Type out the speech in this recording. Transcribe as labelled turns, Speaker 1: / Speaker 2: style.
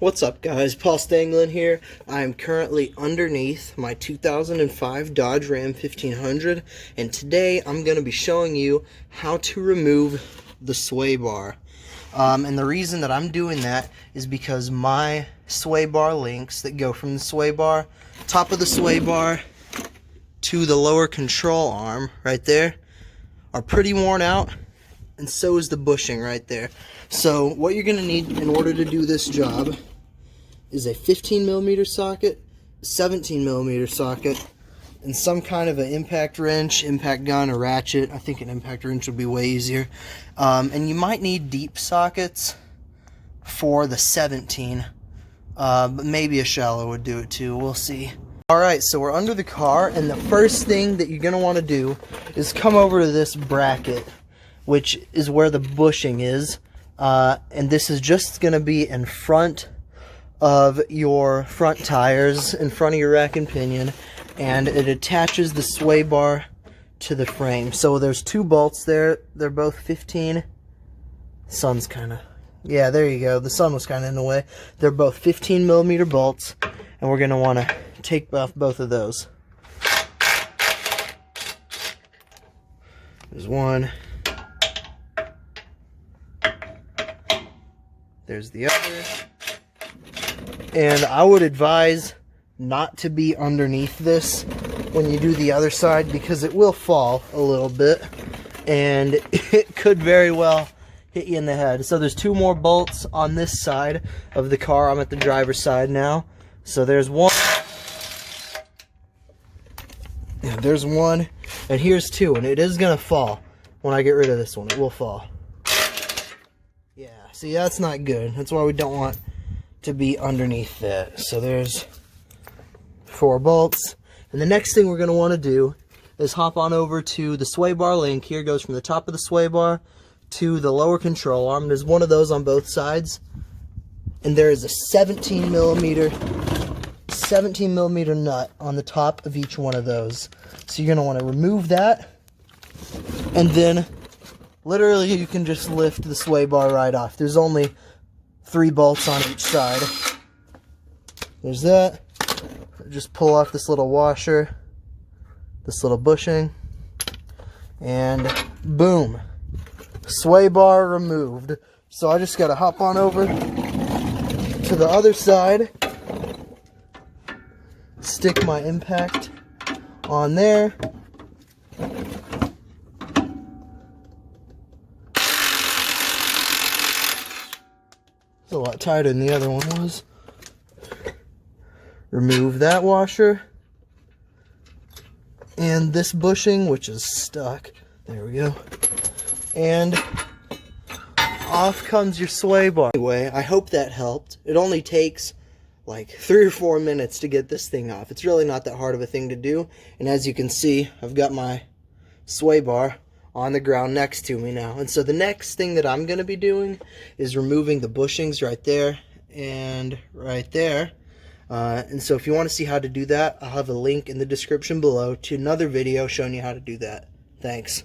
Speaker 1: What's up, guys? Paul Stanglin here. I am currently underneath my 2005 Dodge Ram 1500, and today I'm going to be showing you how to remove the sway bar. And the reason that I'm doing that is because my sway bar links that go from the sway bar, top of the sway bar, to the lower control arm right there are pretty worn out, and so is the bushing right there. So what you're going to need in order to do this job is a 15mm socket, 17mm socket, and some kind of an impact wrench, impact gun, or ratchet. I think an impact wrench would be way easier. And you might need deep sockets for the 17, but maybe a shallow would do it too. We'll see. Alright, so we're under the car, and the first thing that you're going to want to do is come over to this bracket, which is where the bushing is. And this is just going to be in front of your front tires, in front of your rack and pinion, and it attaches the sway bar to the frame. So there's two bolts there. They're both 15. Sun's kind of, yeah, there you go. The sun was kind of in the way. They're both 15mm bolts, and we're going to want to take off both of those. There's one. There's the other. And I would advise not to be underneath this when you do the other side, because it will fall a little bit and it could very well hit you in the head. So there's two more bolts on this side of the car. I'm at the driver's side now. So there's one. Yeah, there's one. And here's two. And it is going to fall when I get rid of this one. It will fall. Yeah, see, that's not good. That's why we don't want to be underneath that. So there's 4 bolts. And the next thing we're going to want to do is hop on over to the sway bar link. Here goes from the top of the sway bar to the lower control arm. There's one of those on both sides. And there is a 17mm nut on the top of each one of those. So you're going to want to remove that. And then literally you can just lift the sway bar right off. There's only 3 bolts on each side. There's that. Just pull off this little washer, this little bushing, and boom, sway bar removed. So I just gotta hop on over to the other side, stick my impact on there, it's a lot tighter than the other one was. Remove that washer and this bushing, which is stuck. There we go. And off comes your sway bar. Anyway, I hope that helped. It only takes like 3 or 4 minutes to get this thing off. It's really not that hard of a thing to do. And as you can see, I've got my sway bar on the ground next to me now. And so the next thing that I'm going to be doing is removing the bushings right there and right there. And so if you want to see how to do that, I'll have a link in the description below to another video showing you how to do that. Thanks.